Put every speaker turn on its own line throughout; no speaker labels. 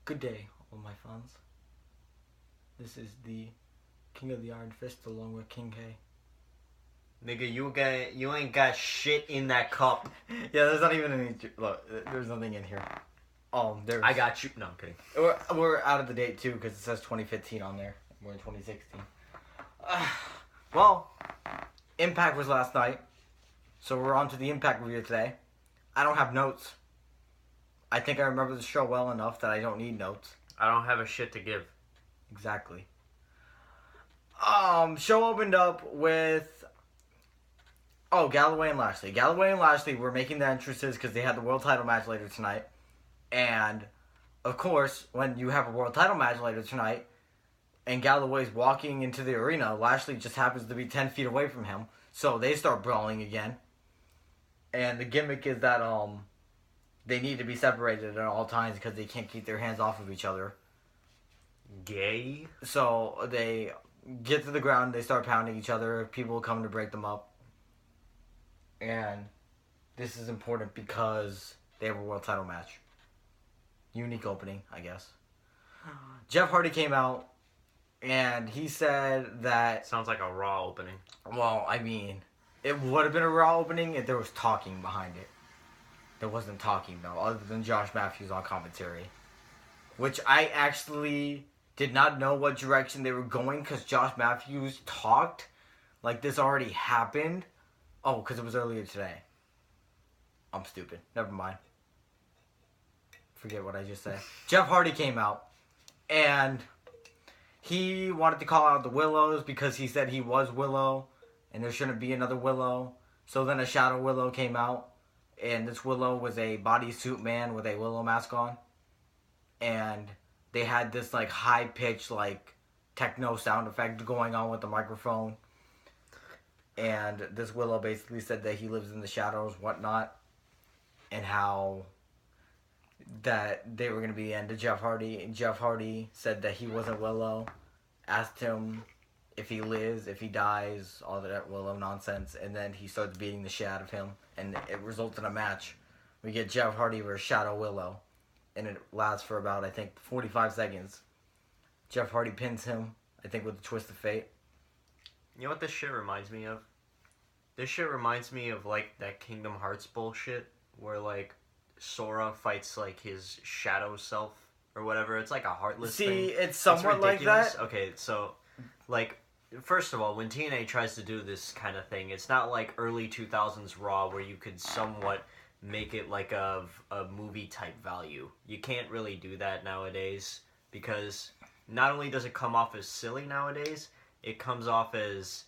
Good day, all my fans. This is the King of the Iron Fist along with King K.
Nigga, you ain't got shit in that cup.
Yeah, there's not even any. Look, there's nothing in here. Oh, there's.
I got you. No, I'm kidding.
We're out of the date too because it says 2015 on there. We're in 2016. Well, Impact was last night, so we're on to the Impact review today. I don't have notes. I think I remember the show well enough that I don't need notes.
I don't have a shit to give.
Exactly. Show opened up with Galloway and Lashley. Galloway and Lashley were making their entrances because they had the world title match later tonight. And, of course, when you have a world title match later tonight and Galloway's walking into the arena, Lashley just happens to be 10 feet away from him. So they start brawling again. And the gimmick is that they need to be separated at all times because they can't keep their hands off of each other.
Gay?
So they get to the ground, they start pounding each other, people come to break them up. And this is important because they have a world title match. Unique opening, I guess. Jeff Hardy came out and he said that...
Sounds like a Raw opening.
Well, I mean, it would have been a Raw opening if there was talking behind it. There wasn't talking, though, other than Josh Matthews on commentary. Which I actually did not know what direction they were going because Josh Matthews talked like this already happened. Oh, because it was earlier today. I'm stupid. Never mind. Forget what I just said. Jeff Hardy came out, and he wanted to call out the Willows because he said he was Willow, and there shouldn't be another Willow. So then a Shadow Willow came out, and this Willow was a bodysuit man with a Willow mask on. And they had this, like, high-pitched, like, techno sound effect going on with the microphone. And this Willow basically said that he lives in the shadows, whatnot. And how that they were going to be the end of Jeff Hardy. And Jeff Hardy said that he wasn't Willow. Asked him if he lives, if he dies, all that Willow nonsense. And then he starts beating the shit out of him. And it results in a match. We get Jeff Hardy versus Shadow Willow. And it lasts for about, I think, 45 seconds. Jeff Hardy pins him, I think, with a twist of fate.
You know what this shit reminds me of? This shit reminds me of, like, that Kingdom Hearts bullshit where, like, Sora fights, like, his shadow self or whatever. It's like a heartless thing.
See, it's somewhat like that.
Okay, so, like, first of all, when TNA tries to do this kind of thing, it's not like early 2000s Raw where you could somewhat make it like a movie type value. You can't really do that nowadays because not only does it come off as silly nowadays, it comes off as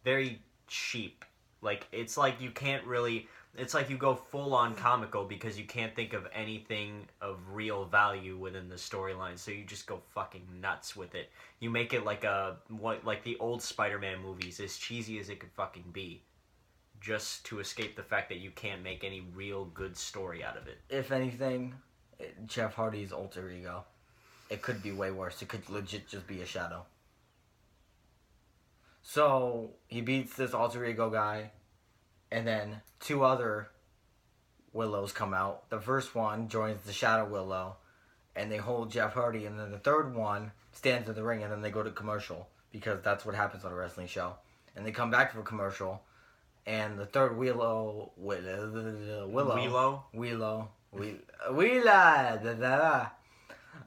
very cheap. Like, it's like you can't really... It's like you go full on comical because you can't think of anything of real value within the storyline, so you just go fucking nuts with it. You make it like the old Spider-Man movies, as cheesy as it could fucking be, just to escape the fact that you can't make any real good story out of it.
If anything, Jeff Hardy's alter ego. It could be way worse. It could legit just be a shadow. So, he beats this alter ego guy, and then two other Willows come out. The first one joins the Shadow Willow, and they hold Jeff Hardy, and then the third one stands in the ring, and then they go to commercial, because that's what happens on a wrestling show. And they come back for commercial, and the third Willow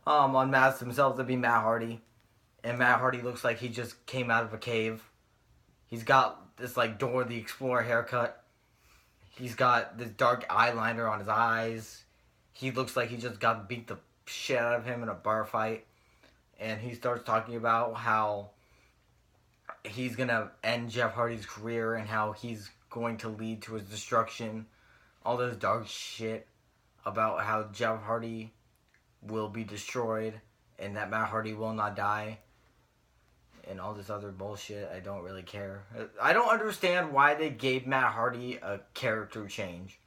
unmasks himself to be Matt Hardy. And Matt Hardy looks like he just came out of a cave. He's got this, like, Dora the Explorer haircut. He's got this dark eyeliner on his eyes. He looks like he just got beat the shit out of him in a bar fight. And he starts talking about how he's going to end Jeff Hardy's career and how he's going to lead to his destruction. All this dark shit about how Jeff Hardy will be destroyed and that Matt Hardy will not die. And all this other bullshit. I don't really care. I don't understand why they gave Matt Hardy a character change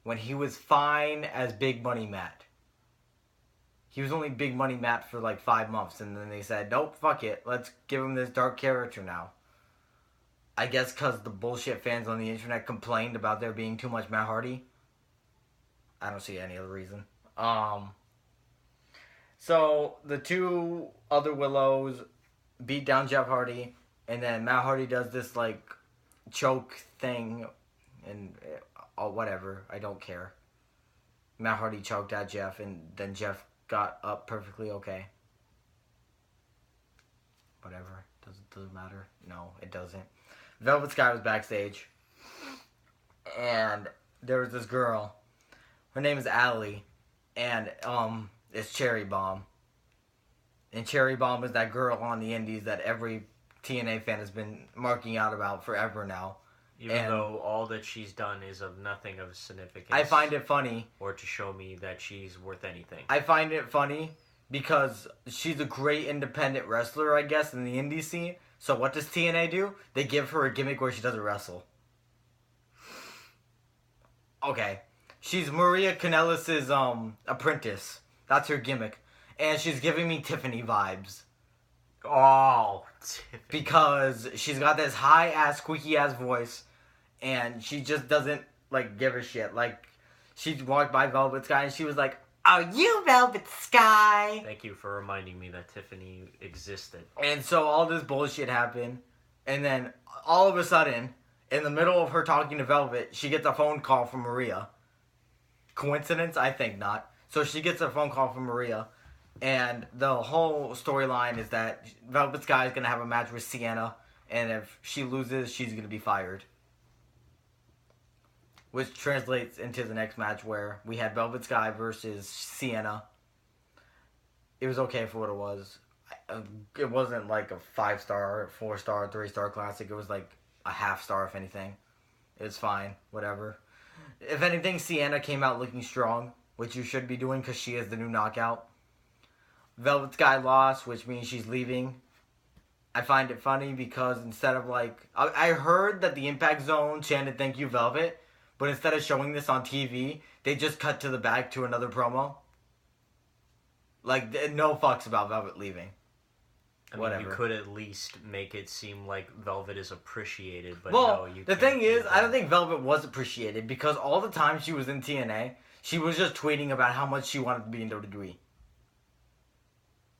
when he was fine as Big Money Matt. He was only Big Money Matt for like 5 months, and then they said, nope, fuck it. Let's give him this dark character now. I guess because the bullshit fans on the internet complained about there being too much Matt Hardy. I don't see any other reason. So the two other Willows beat down Jeff Hardy, and then Matt Hardy does this like choke thing, and whatever. I don't care. Matt Hardy choked at Jeff, and then Jeff got up perfectly okay. Whatever. Doesn't matter. No, it doesn't. Velvet Sky was backstage, and there was this girl. Her name is Allie, and it's Cherry Bomb. And Cherry Bomb is that girl on the indies that every TNA fan has been marking out about forever now.
Even though all that she's done is of nothing of significance.
I find it funny.
Or to show me that she's worth anything.
I find it funny because she's a great independent wrestler, I guess, in the indie scene. So what does TNA do? They give her a gimmick where she doesn't wrestle. Okay. She's Maria Kanellis' apprentice. That's her gimmick. And she's giving me Tiffany vibes.
Oh, Tiffany.
Because she's got this high-ass, squeaky-ass voice, and she just doesn't, like, give a shit. Like, she walked by Velvet Sky, and she was like, "Oh, you Velvet Sky!"
Thank you for reminding me that Tiffany existed.
And so all this bullshit happened, and then all of a sudden, in the middle of her talking to Velvet, she gets a phone call from Maria. Coincidence? I think not. So she gets a phone call from Maria, and the whole storyline is that Velvet Sky is going to have a match with Sienna, and if she loses, she's going to be fired. Which translates into the next match where we had Velvet Sky versus Sienna. It was okay for what it was. It wasn't like a 5-star, 4-star, 3-star classic. It was like a half-star, if anything. It was fine. Whatever. If anything, Sienna came out looking strong, which you should be doing because she is the new knockout. Velvet Sky lost, which means she's leaving. I find it funny because instead of like... I heard that the Impact Zone chanted "Thank you, Velvet," but instead of showing this on TV, they just cut to the back to another promo. Like, no fucks about Velvet leaving.
I mean,
Whatever.
you could at least make it seem like Velvet is appreciated, but
well,
no, you
the
can't
thing
do
is,
that.
I don't think Velvet was appreciated because all the time she was in TNA, she was just tweeting about how much she wanted to be in WWE.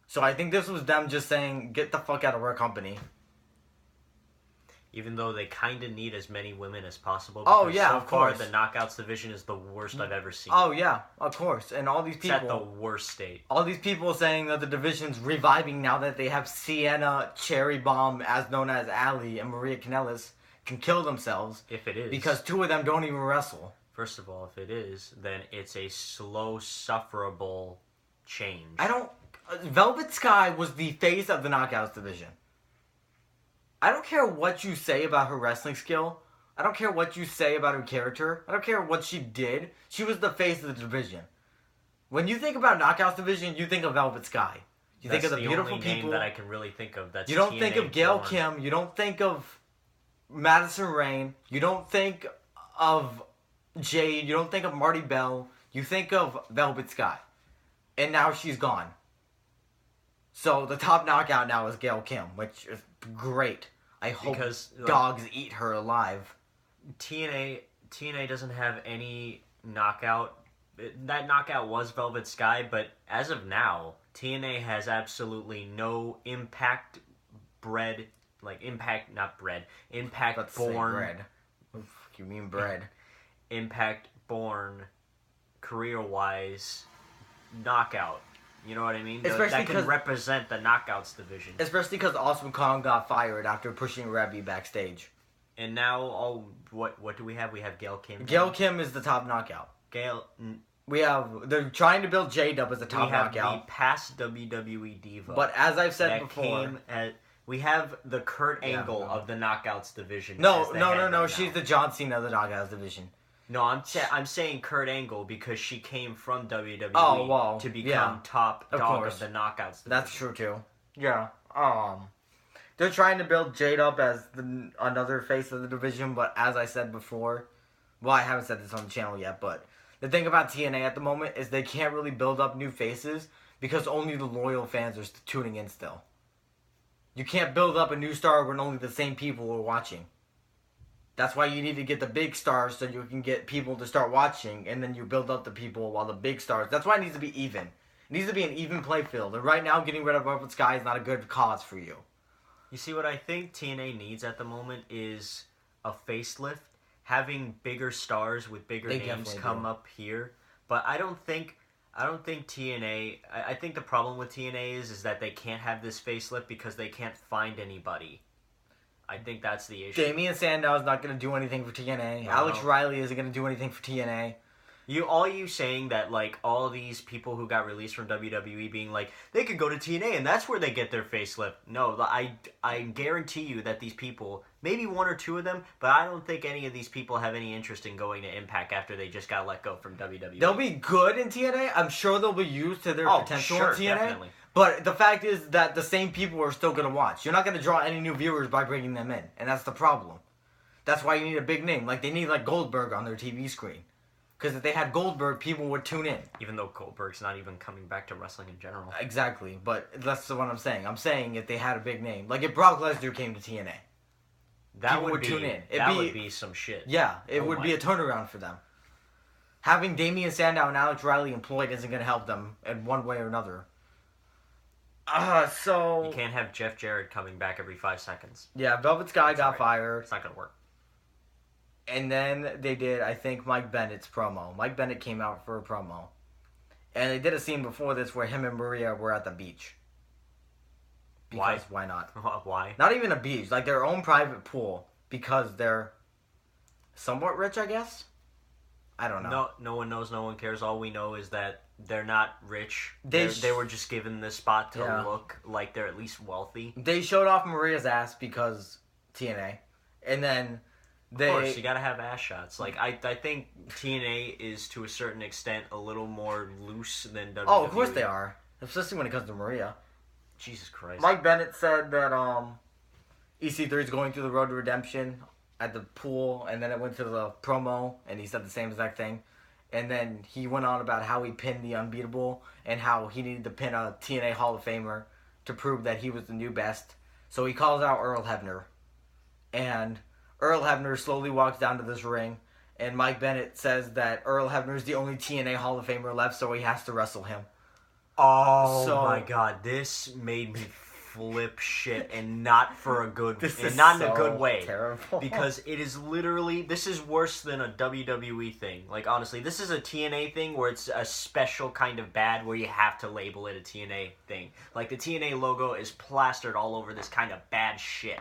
So I think this was them just saying, get the fuck out of our company.
Even though they kind of need as many women as possible.
Oh,
because
yeah,
so
of
far,
course.
the Knockouts division is the worst I've ever seen.
Oh, yeah, of course. And all these
It's at the
people...
worst state.
All these people saying that the division's reviving now that they have Sienna, Cherry Bomb, as known as Allie, and Maria Kanellis can kill themselves.
If it is.
Because two of them don't even wrestle.
First of all, if it is, then it's a slow, sufferable change.
I don't... Velvet Sky was the face of the Knockouts division. I don't care what you say about her wrestling skill. I don't care what you say about her character. I don't care what she did. She was the face of the division. When you think about Knockouts division, you think of Velvet Sky. You think of the beautiful
only
people.
name that I can really think of. That's
You don't
TNA
think of Gail
born.
Kim. You don't think of Madison Rayne. You don't think of Jade. You don't think of Marty Bell. You think of Velvet Sky. And now she's gone. So the top knockout now is Gail Kim, which is great. I hope
Because, like,
dogs eat her alive.
TNA doesn't have any knockout. That knockout was Velvet Sky, but as of now, TNA has absolutely no impact bred, like impact, not bred, impact
Let's say
born.
bread. You mean bread?
Impact born, career wise, knockout. You know what I mean?
Especially
that can
'cause-
represent the knockouts division.
Especially because Awesome Kong got fired after pushing Rebby backstage.
And now, what do we have? We have Gail Kim.
Gail Kim is the top knockout. They're trying to build J-Dub as the top
we have
knockout.
the past WWE diva.
But as I've said
that
before...
came at, we have the Kurt
Yeah,
Angle
no.
of the knockouts division.
No,
as the
no,
head
no,
right
no.
now.
She's the John Cena of the knockouts division.
No, I'm saying Kurt Angle because she came from WWE
Oh, well,
to become
yeah.
top
Of
dog
course.
of the knockouts division.
That's true too. Yeah. They're trying to build Jade up as another face of the division, but as I said before, well, I haven't said this on the channel yet, but the thing about TNA at the moment is they can't really build up new faces because only the loyal fans are tuning in still. You can't build up a new star when only the same people are watching. That's why you need to get the big stars so you can get people to start watching, and then you build up the people while the big stars... That's why it needs to be even. It needs to be an even play field. And right now, getting rid of Velvet Sky is not a good cause for you.
You see, what I think TNA needs at the moment is a facelift, having bigger stars with bigger names come up here. But I don't think TNA. I think the problem with TNA is that they can't have this facelift because they can't find anybody. I think that's the issue.
Damien Sandow is not going to do anything for TNA. No. Alex Riley isn't going to do anything for TNA.
You saying that, like, all these people who got released from WWE being like, they could go to TNA and that's where they get their facelift. No, I guarantee you that these people, maybe one or two of them, but I don't think any of these people have any interest in going to Impact after they just got let go from WWE.
They'll be good in TNA. I'm sure they'll be used to their potential in TNA.
Definitely.
But the fact is that the same people are still going to watch. You're not going to draw any new viewers by bringing them in, and that's the problem. That's why you need a big name. Like, they need, like, Goldberg on their TV screen. Because if they had Goldberg, people would tune in.
Even though Goldberg's not even coming back to wrestling in general.
Exactly, but that's what I'm saying. I'm saying if they had a big name. Like if Brock Lesnar came to TNA. People would tune in.
That would be some shit.
Yeah, it would be a turnaround for them. Having Damien Sandow and Alex Riley employed isn't going to help them in one way or another. So...
You can't have Jeff Jarrett coming back every 5 seconds.
Yeah, Velvet Sky got fired.
It's not going to work.
And then they did, I think, Mike Bennett's promo. Mike Bennett came out for a promo. And they did a scene before this where him and Maria were at the beach. Because why not?
Why?
Not even a beach. Like their own private pool. Because they're somewhat rich, I guess? I don't know.
No one knows, no one cares. All we know is that they're not rich. They were just given this spot to look like they're at least wealthy.
They showed off Maria's ass because TNA. And then...
Of course, you gotta have ass shots. Like, I think TNA is, to a certain extent, a little more loose than WWE.
Oh, of course they are. Especially when it comes to Maria.
Jesus Christ.
Mike Bennett said that EC3 is going through the road to redemption at the pool, and then it went to the promo, and he said the same exact thing. And then he went on about how he pinned the Unbeatable, and how he needed to pin a TNA Hall of Famer to prove that he was the new best. So he calls out Earl Hebner. And... Earl Hebner slowly walks down to this ring, and Mike Bennett says that Earl Hebner is the only TNA Hall of Famer left, so he has to wrestle him.
Oh my God, this made me flip shit, and not for a good, in a good way.
Terrible.
Because it is literally, this is worse than a WWE thing. Like honestly, this is a TNA thing where it's a special kind of bad where you have to label it a TNA thing. Like the TNA logo is plastered all over this kind of bad shit.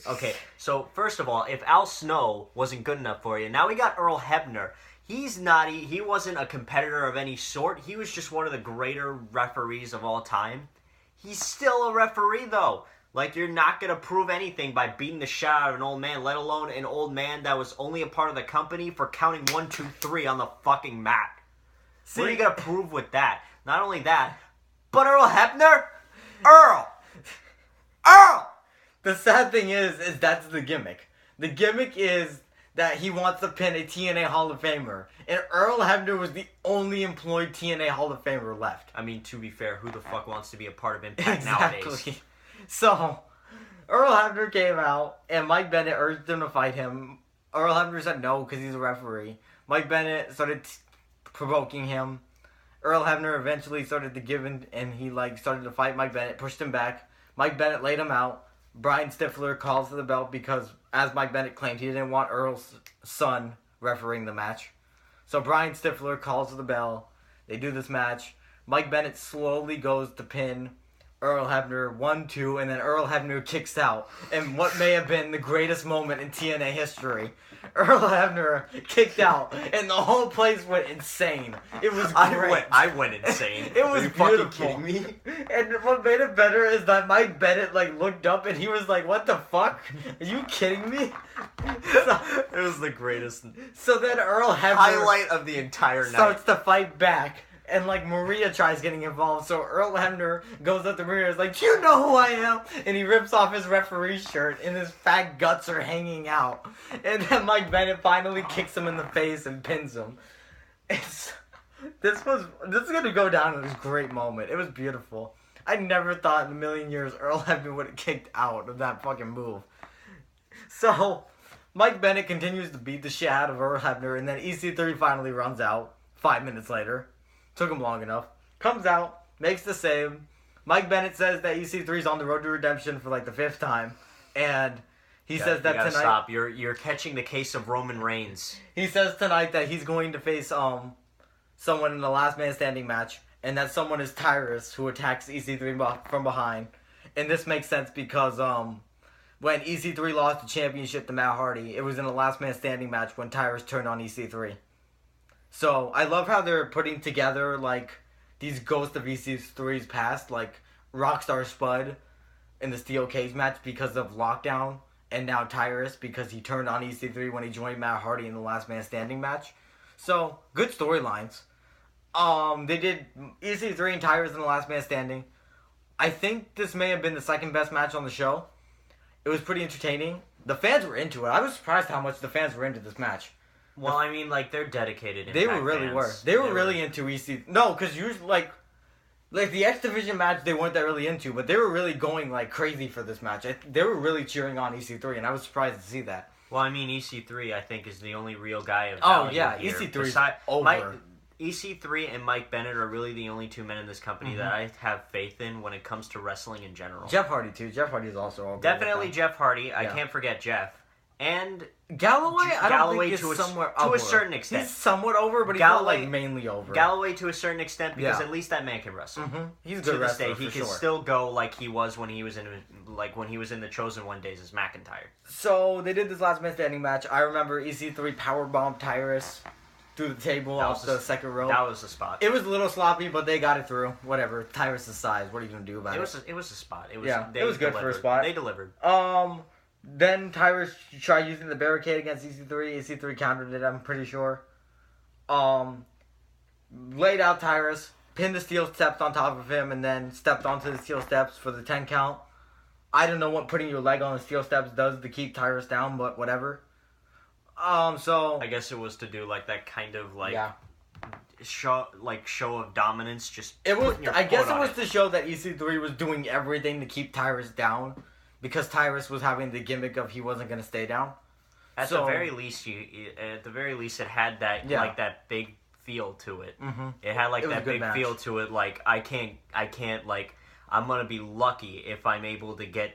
Okay, so first of all, if Al Snow wasn't good enough for you, now we got Earl Hebner. He wasn't a competitor of any sort. He was just one of the greater referees of all time. He's still a referee, though. Like, you're not going to prove anything by beating the shit out of an old man, let alone an old man that was only a part of the company for counting 1, 2, 3 on the fucking mat. See? What are you going to prove with that? Not only that, but Earl Hebner? Earl!
The sad thing is that's the gimmick. The gimmick is that he wants to pin a TNA Hall of Famer. And Earl Hebner was the only employed TNA Hall of Famer left.
I mean, to be fair, who the fuck wants to be a part of Impact nowadays?
So, Earl Hebner came out, and Mike Bennett urged him to fight him. Earl Hebner said no because he's a referee. Mike Bennett started provoking him. Earl Hebner eventually started to give in, and he started to fight Mike Bennett, pushed him back. Mike Bennett laid him out. Brian Stifler calls for the belt because, as Mike Bennett claimed, he didn't want Earl's son refereeing the match. So Brian Stifler calls for the bell. They do this match. Mike Bennett slowly goes to pin Earl Hebner 1-2, and then Earl Hebner kicks out. And what may have been the greatest moment in TNA history. Earl Hebner kicked out, and the whole place went insane. It was great.
I went insane.
It was beautiful.
Are you fucking kidding me?
And what made it better is that Mike Bennett looked up and he was like, "What the fuck? Are you kidding me?"
It was the greatest.
So then Earl Hebner
highlight of the entire night
starts to fight back. And, Maria tries getting involved, so Earl Hebner goes up to Maria and is like, "You know who I am?" And he rips off his referee shirt, and his fat guts are hanging out. And then Mike Bennett finally kicks him in the face and pins him. This is going to go down as a great moment. It was beautiful. I never thought in a million years Earl Hebner would have kicked out of that fucking move. So, Mike Bennett continues to beat the shit out of Earl Hebner, and then EC3 finally runs out 5 minutes later. Took him long enough. comes out, makes the save. Mike Bennett says that EC3's on the road to redemption for like the 5th time, and he says that tonight.
Stop. You're catching the case of Roman Reigns.
He says tonight that he's going to face someone in the last man standing match, and that someone is Tyrus, who attacks EC3 from behind. And this makes sense because when EC3 lost the championship to Matt Hardy, it was in a last man standing match when Tyrus turned on EC3. So I love how they're putting together like these ghosts of EC3's past, like Rockstar Spud in the Steel Cage match because of Lockdown, and now Tyrus because he turned on EC3 when he joined Matt Hardy in the last man standing match. So, good storylines. They did EC3 and Tyrus in the last man standing. I think this may have been the second best match on the show. It was pretty entertaining. The fans were into it. I was surprised how much the fans were into this match.
Well, I mean, like, they're dedicated.
They really were. They were really into EC. No, because usually, like the X Division match, they weren't that really into, but they were really going like crazy for this match. They were really cheering on EC3, and I was surprised to see that.
Well, I mean, EC3, I think, is the only real guy of
value.
Oh yeah,
here. EC3 is over.
EC3 and Mike Bennett are really the only 2 men in this company that I have faith in when it comes to wrestling in general.
Jeff Hardy too. Jeff Hardy is also over.
Definitely Jeff Hardy. I can't forget Jeff. And
Galloway, I don't think is somewhere over.
To a certain extent.
He's somewhat over, but he's not like mainly over.
Galloway to a certain extent because at least that man can wrestle.
Mm-hmm. He's a good wrestler.
He can still go like he was when he was in the Chosen One days as McIntyre.
So they did this last man standing match. I remember EC3 powerbombed Tyrus through the table off the second rope.
That was the spot.
It was a little sloppy, but they got it through. Whatever. Tyrus' size. What are you gonna do about it?
It was a spot. It
was good for a spot.
They delivered.
Then Tyrus tried using the barricade against EC3. EC3 countered it, I'm pretty sure. Laid out Tyrus, pinned the steel steps on top of him, and then stepped onto the steel steps for the 10 count. I don't know what putting your leg on the steel steps does to keep Tyrus down, but whatever. So
I guess it was to do like that kind of show of dominance. Just
it was. I guess it was to show that EC3 was doing everything to keep Tyrus down. Because Tyrus was having the gimmick of he wasn't going to stay down.
At the very least, it had that like that big feel to it.
Mm-hmm.
It had like that big feel to it. Like I can't like I'm gonna be lucky if I'm able to get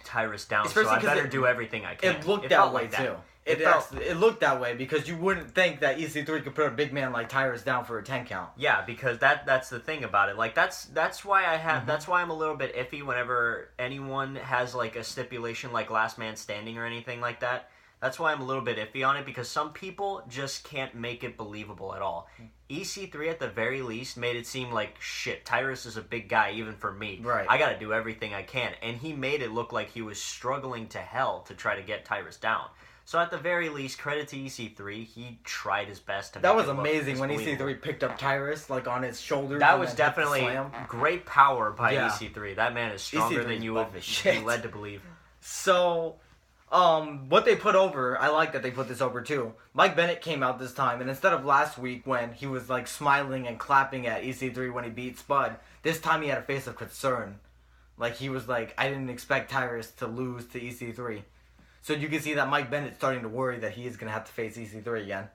Tyrus down. Especially so I better do everything I can.
It looked that way too. It looked that way because you wouldn't think that EC3 could put a big man like Tyrus down for a 10 count.
Yeah, because that's the thing about it. Like that's why I have that's why I'm a little bit iffy whenever anyone has like a stipulation like last man standing or anything like that. That's why I'm a little bit iffy on it because some people just can't make it believable at all. EC3 at the very least made it seem like shit. Tyrus is a big guy even for me.
Right.
I got to do everything I can, and he made it look like he was struggling to hell to try to get Tyrus down. So at the very least, credit to EC3. He tried his best to make it look
amazing when EC3 picked up Tyrus like on his shoulders.
That was definitely great power by EC3. That man is stronger than you would be led to believe.
So, what they put over, I like that they put this over too. Mike Bennett came out this time, and instead of last week when he was like smiling and clapping at EC3 when he beat Spud, this time he had a face of concern. Like he was like, I didn't expect Tyrus to lose to EC3. So you can see that Mike Bennett's starting to worry that he is going to have to face EC3 again.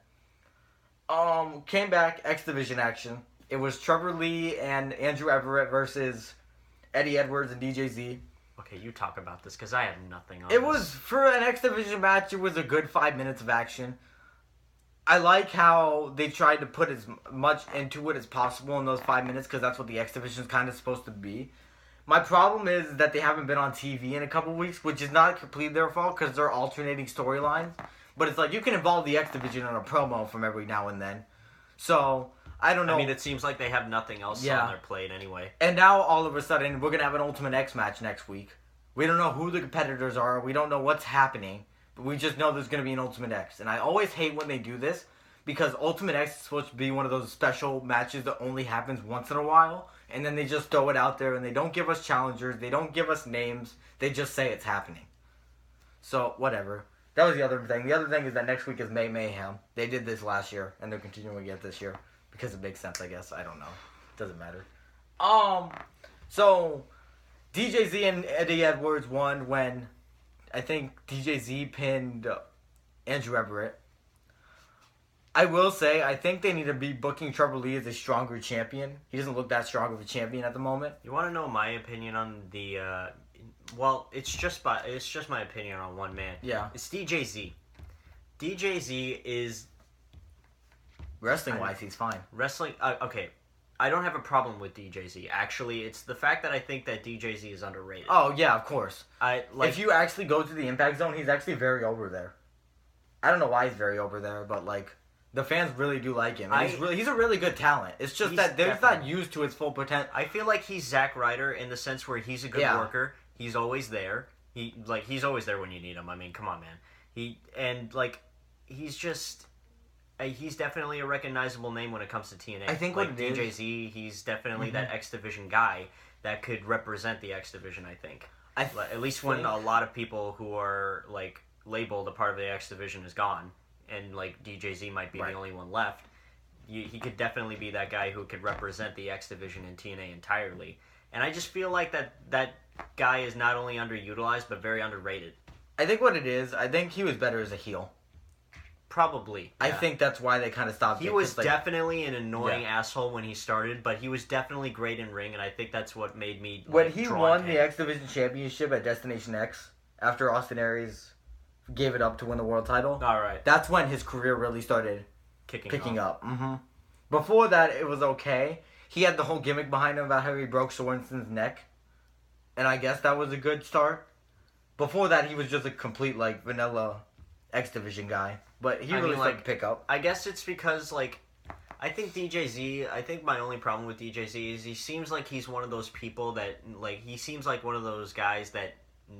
Came back, X Division action. It was Trevor Lee and Andrew Everett versus Eddie Edwards and DJZ.
Okay, you talk about this because I have nothing on this.
It was, for an X Division match, it was a good 5 minutes of action. I like how they tried to put as much into it as possible in those 5 minutes because that's what the X Division is kind of supposed to be. My problem is that they haven't been on TV in a couple weeks, which is not completely their fault because they're alternating storylines. But it's like you can involve the X Division in a promo from every now and then. So, I don't know.
I mean, it seems like they have nothing else on their plate anyway.
And now, all of a sudden, we're going to have an Ultimate X match next week. We don't know who the competitors are. We don't know what's happening. But we just know there's going to be an Ultimate X. And I always hate when they do this because Ultimate X is supposed to be one of those special matches that only happens once in a while. And then they just throw it out there and they don't give us challengers. They don't give us names. They just say it's happening. So, whatever. That was the other thing. The other thing is that next week is May Mayhem. They did this last year and they're continuing it this year. Because it makes sense, I guess. I don't know. Doesn't matter. So, DJZ and Eddie Edwards won when I think DJZ pinned Andrew Everett. I will say, I think they need to be booking Trevor Lee as a stronger champion. He doesn't look that strong of a champion at the moment.
You want to know my opinion on the? Well, it's just my opinion on one man.
Yeah.
It's DJZ. DJZ is
Wrestling-wise, he's fine.
wrestling. Okay, I don't have a problem with DJZ. Actually, it's the fact that I think that DJZ is underrated.
Oh, yeah, of course.
If
If you actually go to the Impact Zone, he's actually very over there. I don't know why he's very over there, but, like, the fans really do like him. And he's a really good talent. It's just that they're not used to his full potential.
I feel like he's Zack Ryder in the sense where he's a good worker. He's always there. He's always there when you need him. I mean, come on, man. He's definitely a recognizable name when it comes to TNA.
I think
like
what it
DJZ, he's definitely that X Division guy that could represent the X Division. I think. At least when a lot of people who are like labeled a part of the X Division is gone, and like DJZ might be the only one left. He could definitely be that guy who could represent the X Division in TNA entirely. And I just feel like that guy is not only underutilized but very underrated.
I think what it is, I think he was better as a heel.
Probably. Yeah.
I think that's why they kind of stopped.
He was definitely an annoying asshole when he started, but he was definitely great in ring, and I think that's what made me
when he won the X Division Championship at Destination X after Austin Aries gave it up to win the world title.
All right.
That's when his career really started picking up. Mm-hmm. Before that, it was okay. He had the whole gimmick behind him about how he broke Sorensen's neck, and I guess that was a good start. Before that, he was just a complete like vanilla X Division guy, but he really started to pick up.
I guess it's because like I think my only problem with DJZ is he seems like he's one of those people that like he seems like one of those guys that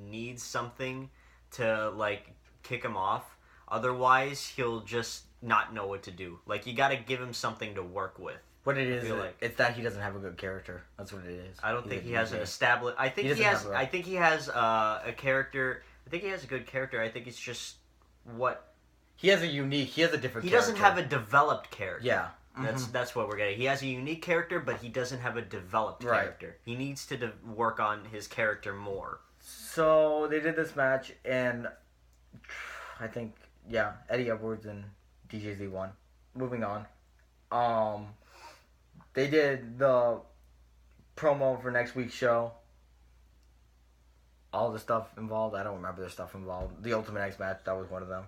needs something to like kick him off. Otherwise, he'll just not know what to do. Like you got to give him something to work with.
What it is, it's that he doesn't have a good character. That's what it is.
I don't think he has an established. I think he has. I think he has a character. I think he has a good character. I think it's just what
he has a different.
He
character.
doesn't have a developed character.
Yeah,
that's what we're getting. He has a unique character, but he doesn't have a developed character. He needs to work on his character more.
So they did this match, and I think Eddie Edwards and DJZ won. Moving on. They did the promo for next week's show. All the stuff involved. I don't remember the stuff involved. The Ultimate X match, that was one of them.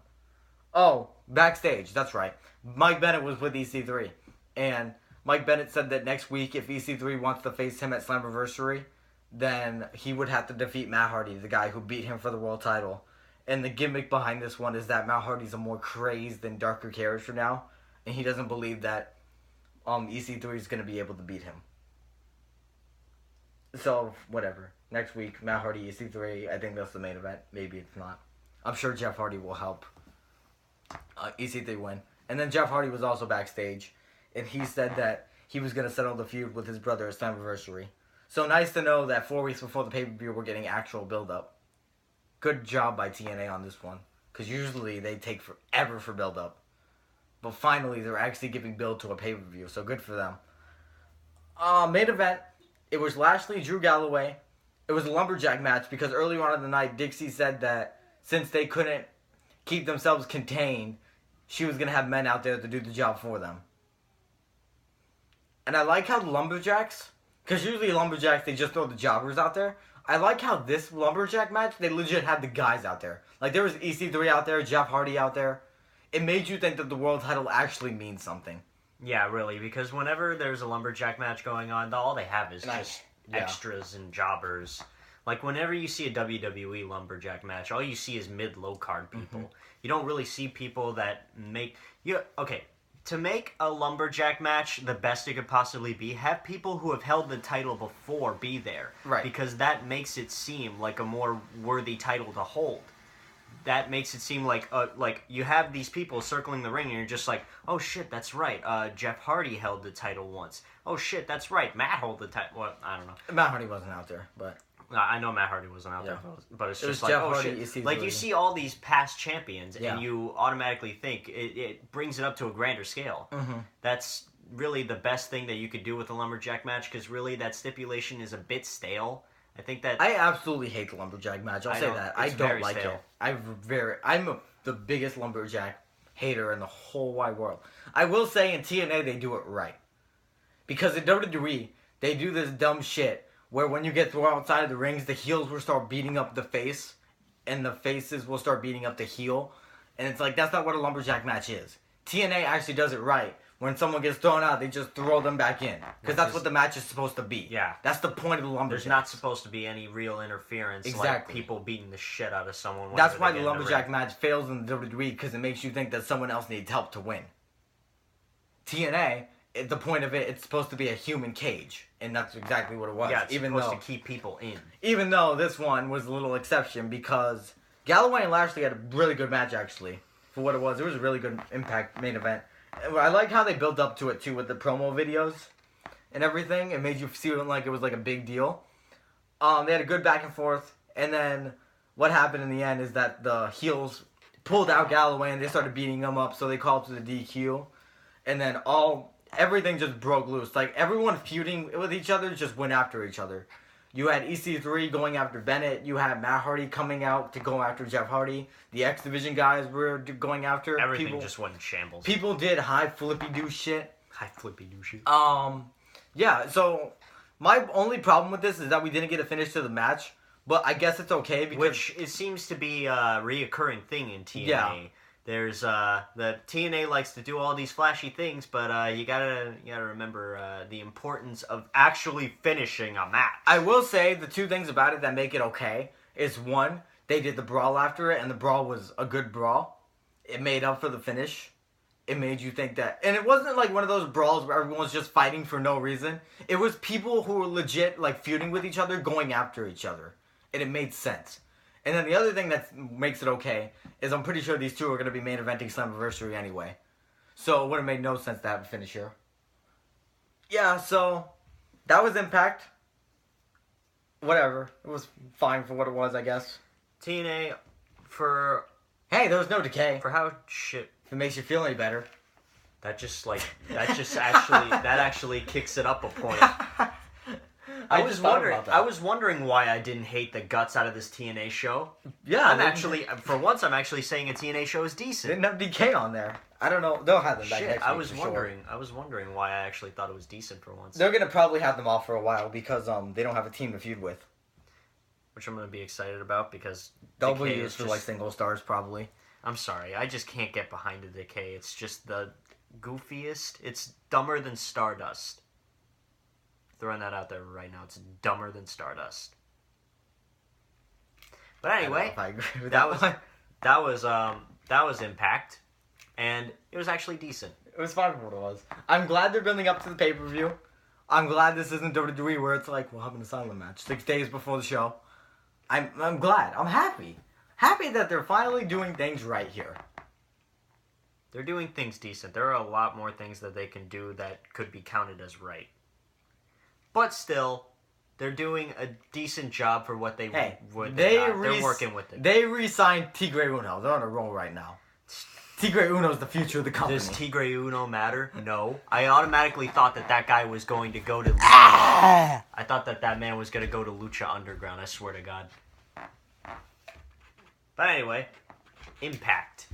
Oh, backstage. That's right. Mike Bennett was with EC3. And Mike Bennett said that next week, if EC3 wants to face him at Slammiversary, then he would have to defeat Matt Hardy, the guy who beat him for the world title. And the gimmick behind this one is that Matt Hardy's a more crazed and darker character now. And he doesn't believe that EC3 is going to be able to beat him. So, whatever. Next week, Matt Hardy, EC3. I think that's the main event. Maybe it's not. I'm sure Jeff Hardy will help EC3 win. And then Jeff Hardy was also backstage. And he said that he was going to settle the feud with his brother at Slammiversary. So nice to know that 4 weeks before the pay-per-view, we're getting actual build-up. Good job by TNA on this one. Because usually they take forever for build-up. But finally, they're actually giving build to a pay-per-view, so good for them. Main event, it was Lashley, Drew Galloway. It was a lumberjack match because earlier on in the night, Dixie said that since they couldn't keep themselves contained, she was going to have men out there to do the job for them. And I like how the lumberjacks, because usually lumberjacks, they just throw the jobbers out there. I like how this lumberjack match, they legit had the guys out there. Like, there was EC3 out there, Jeff Hardy out there. It made you think that the world title actually means something.
Yeah, really, because whenever there's a lumberjack match going on, all they have is just extras and jobbers. Like, whenever you see a WWE lumberjack match, all you see is mid-low card people. Mm-hmm. You don't really see people that make... To make a lumberjack match the best it could possibly be, have people who have held the title before be there.
Right.
Because that makes it seem like a more worthy title to hold. That makes it seem like you have these people circling the ring and you're just like, oh shit, that's right. Jeff Hardy held the title once. Oh shit, that's right. Matt held the title. Well, I don't know.
Matt Hardy wasn't out there, but
I know Matt Hardy wasn't out there, but it's just like,
Jeff
oh
Hardy,
shit. Like you see all these past champions and you automatically think it brings it up to a grander scale.
Mm-hmm.
That's really the best thing that you could do with a lumberjack match because really that stipulation is a bit stale. I think that
I absolutely hate the lumberjack match. I'll say that. I don't like it. I'm the biggest lumberjack hater in the whole wide world. I will say in TNA they do it right. Because in WWE, they do this dumb shit where when you get thrown outside of the rings, the heels will start beating up the face, and the faces will start beating up the heel. And it's like, that's not what a lumberjack match is. TNA actually does it right. When someone gets thrown out, they just throw them back in. Because that's what the match is supposed to be.
Yeah.
That's the point of the lumberjack.
There's not supposed to be any real interference.
Exactly.
Like people beating the shit out of someone.
That's why the lumberjack match fails in the WWE, because it makes you think that someone else needs help to win. TNA, the point of it, it's supposed to be a human cage. And that's exactly what it was.
Yeah, it's supposed to keep people in.
Even though this one was a little exception, because Galloway and Lashley had a really good match, actually. For what it was. It was a really good Impact main event. I like how they built up to it, too, with the promo videos and everything. It made you feel like it was like a big deal. They had a good back and forth. And then what happened in the end is that the heels pulled out Galloway and they started beating him up. So they called to the DQ. And then everything just broke loose. Like, everyone feuding with each other just went after each other. You had EC3 going after Bennett. You had Matt Hardy coming out to go after Jeff Hardy. The X Division guys were going after
everything.
People
Just went in shambles.
People did high flippy do shit. Yeah, so my only problem with this is that we didn't get a finish to the match. But I guess it's okay because...
Which it seems to be a reoccurring thing in TNA. Yeah. There's the TNA likes to do all these flashy things, but you gotta remember the importance of actually finishing a match.
I will say the two things about it that make it okay is one, they did the brawl after it, and the brawl was a good brawl. It made up for the finish. It made you think that, and it wasn't like one of those brawls where everyone's just fighting for no reason. It was people who were legit like feuding with each other, going after each other, and it made sense. And then the other thing that makes it okay is I'm pretty sure these two are going to be main eventing Slammiversary anyway. So it would have made no sense to have a finish here. Yeah, so that was Impact. Whatever. It was fine for what it was, I guess.
TNA for...
Hey, there was no decay.
For how shit...
If it makes you feel any better.
That actually kicks it up a point. I was wondering why I didn't hate the guts out of this TNA show.
Yeah,
for once, I'm actually saying a TNA show is decent.
Didn't have DK on there. I don't know. They'll have them back next week.
I was wondering why I actually thought it was decent for once.
They're gonna probably have them off for a while because they don't have a team to feud with.
Which I'm gonna be excited about because
they'll be used for like single stars probably.
I'm sorry, I just can't get behind the Decay. It's just the goofiest. It's dumber than Stardust. Throwing that out there right now. It's dumber than Stardust. But anyway,
I agree with
that was Impact, and it was actually decent.
It was fine for what it was. I'm glad they're building up to the pay-per-view. I'm glad this isn't WWE where it's like, we'll have an asylum match 6 days before the show. I'm glad. I'm happy. Happy that they're finally doing things right here.
They're doing things decent. There are a lot more things that they can do that could be counted as right. But still, they're doing a decent job for what they they're working with it.
They re-signed Tigre Uno. They're on a roll right now. Tigre Uno's the future of the company.
Does Tigre Uno matter? No. I automatically thought that guy was going to go to...
I
thought that man was going to go to Lucha Underground, I swear to God. But anyway, Impact.